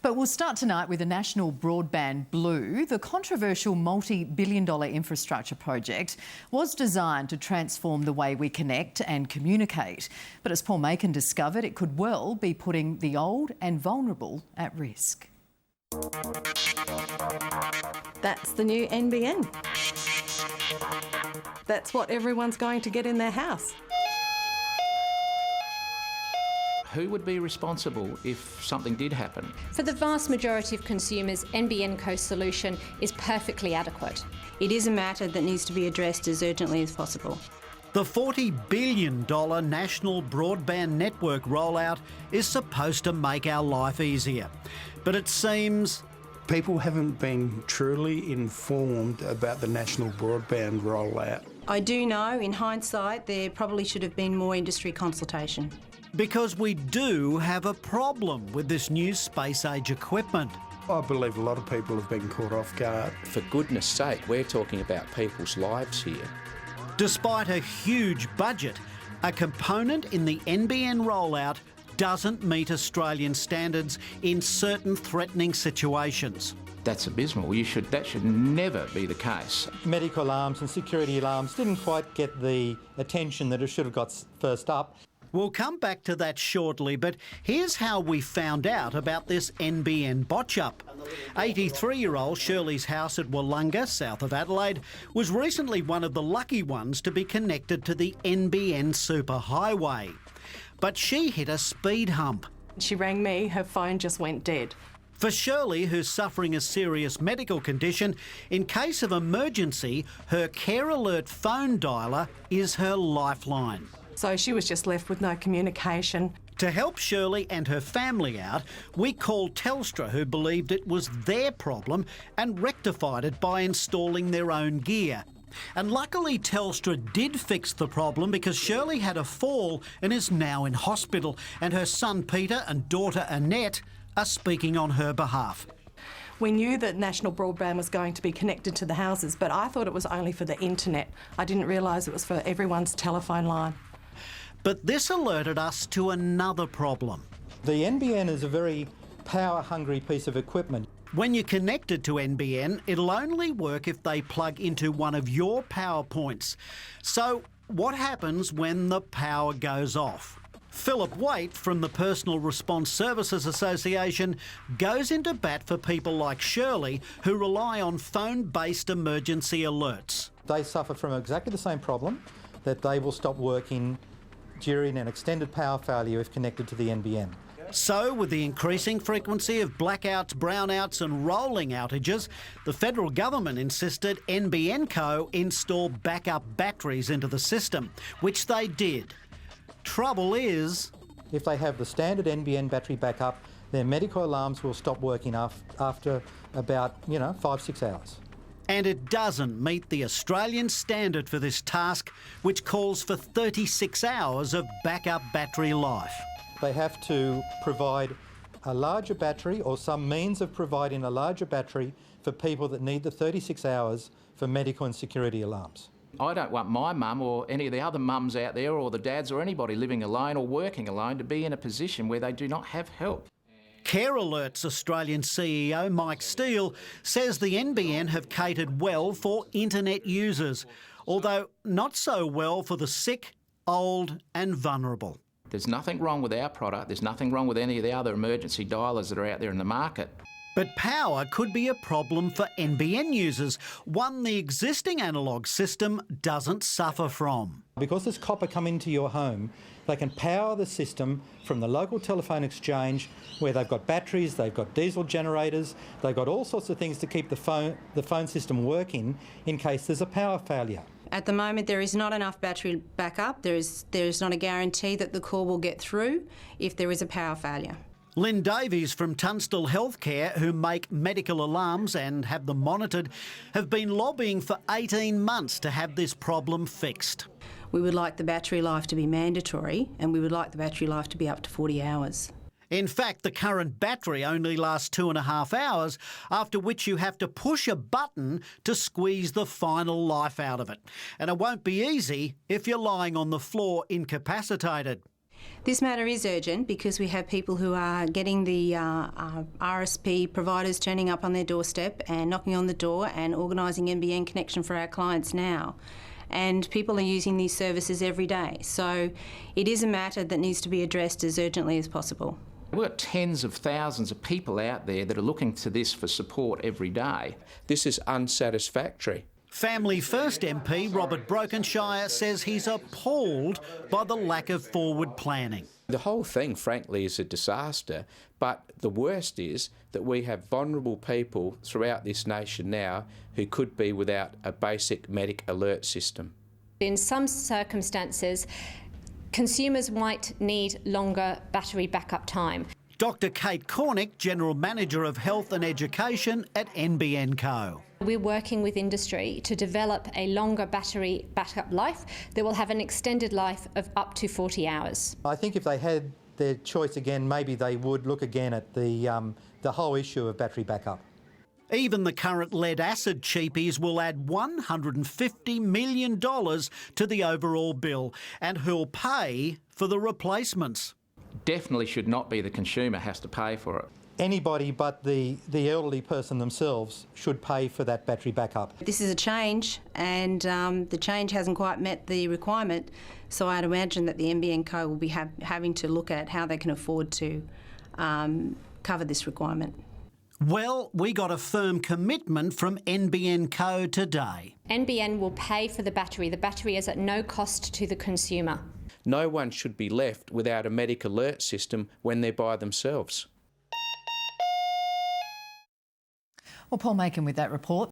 But we'll start tonight with the National Broadband Blue. The controversial multi-billion-dollar infrastructure project was designed to transform the way we connect and communicate. But as Paul Macon discovered, it could well be putting the old and vulnerable at risk. That's the new NBN. That's what everyone's going to get in their house. Who would be responsible if something did happen? For the vast majority of consumers, NBN Co's solution is perfectly adequate. It is a matter that needs to be addressed as urgently as possible. The $40 billion National Broadband Network rollout is supposed to make our life easier. But it seems people haven't been truly informed about the national broadband rollout. I do know, in hindsight, there probably should have been more industry consultation. Because we do have a problem with this new space-age equipment. I believe a lot of people have been caught off guard. For goodness sake, we're talking about people's lives here. Despite a huge budget, a component in the NBN rollout doesn't meet Australian standards in certain threatening situations. That's abysmal. That should never be the case. Medical alarms and security alarms didn't quite get the attention that it should have got first up. We'll come back to that shortly, but here's how we found out about this NBN botch-up. 83-year-old Shirley's house at Willunga, south of Adelaide, was recently one of the lucky ones to be connected to the NBN superhighway. But she hit a speed hump. She rang me, her phone just went dead. For Shirley, who's suffering a serious medical condition, in case of emergency, her Care Alert phone dialer is her lifeline. So she was just left with no communication. To help Shirley and her family out, we called Telstra, who believed it was their problem and rectified it by installing their own gear. And luckily Telstra did fix the problem because Shirley had a fall and is now in hospital, and her son Peter and daughter Annette are speaking on her behalf. We knew that National Broadband was going to be connected to the houses, but I thought it was only for the internet. I didn't realise it was for everyone's telephone line. But this alerted us to another problem. The NBN is a very power-hungry piece of equipment. When you're connected to NBN, it'll only work if they plug into one of your power points. So what happens when the power goes off? Philip Waite from the Personal Response Services Association goes into bat for people like Shirley who rely on phone-based emergency alerts. They suffer from exactly the same problem, that they will stop working during an extended power failure if connected to the NBN. So, with the increasing frequency of blackouts, brownouts and rolling outages, the federal government insisted NBN Co install backup batteries into the system, which they did. Trouble is, if they have the standard NBN battery backup, their medical alarms will stop working after about, 5-6 hours. And it doesn't meet the Australian standard for this task, which calls for 36 hours of backup battery life. They have to provide a larger battery or some means of providing a larger battery for people that need the 36 hours for medical and security alarms. I don't want my mum or any of the other mums out there, or the dads or anybody living alone or working alone, to be in a position where they do not have help. Care Alert's Australian CEO Mike Steele says the NBN have catered well for internet users, although not so well for the sick, old and vulnerable. There's nothing wrong with our product, there's nothing wrong with any of the other emergency dialers that are out there in the market. But power could be a problem for NBN users, one the existing analogue system doesn't suffer from. Because there's copper coming to your home, they can power the system from the local telephone exchange where they've got batteries, they've got diesel generators, they've got all sorts of things to keep the phone system working in case there's a power failure. At the moment, there is not enough battery backup. There is not a guarantee that the call will get through if there is a power failure. Lynn Davies from Tunstall Healthcare, who make medical alarms and have them monitored, have been lobbying for 18 months to have this problem fixed. We would like the battery life to be mandatory, and we would like the battery life to be up to 40 hours. In fact, the current battery only lasts 2.5 hours, after which you have to push a button to squeeze the final life out of it. And it won't be easy if you're lying on the floor incapacitated. This matter is urgent because we have people who are getting the RSP providers turning up on their doorstep and knocking on the door and organising NBN connection for our clients now. And people are using these services every day. So it is a matter that needs to be addressed as urgently as possible. We've got tens of thousands of people out there that are looking to this for support every day. This is unsatisfactory. Family First MP Robert Brokenshire says he's appalled by the lack of forward planning. The whole thing, frankly, is a disaster, but the worst is that we have vulnerable people throughout this nation now who could be without a basic medic alert system. In some circumstances, consumers might need longer battery backup time. Dr Kate Cornick, General Manager of Health and Education at NBN Co. We're working with industry to develop a longer battery backup life that will have an extended life of up to 40 hours. I think if they had their choice again, maybe they would look again at the whole issue of battery backup. Even the current lead-acid cheapies will add $150 million to the overall bill, and who'll pay for the replacements. Definitely should not be the consumer has to pay for it. Anybody but the elderly person themselves should pay for that battery backup. This is a change, and the change hasn't quite met the requirement, so I'd imagine that the NBN Co will be having to look at how they can afford to cover this requirement. Well, we got a firm commitment from NBN Co today. NBN will pay for the battery. The battery is at no cost to the consumer. No one should be left without a medic alert system when they're by themselves. Well, Paul Makin with that report.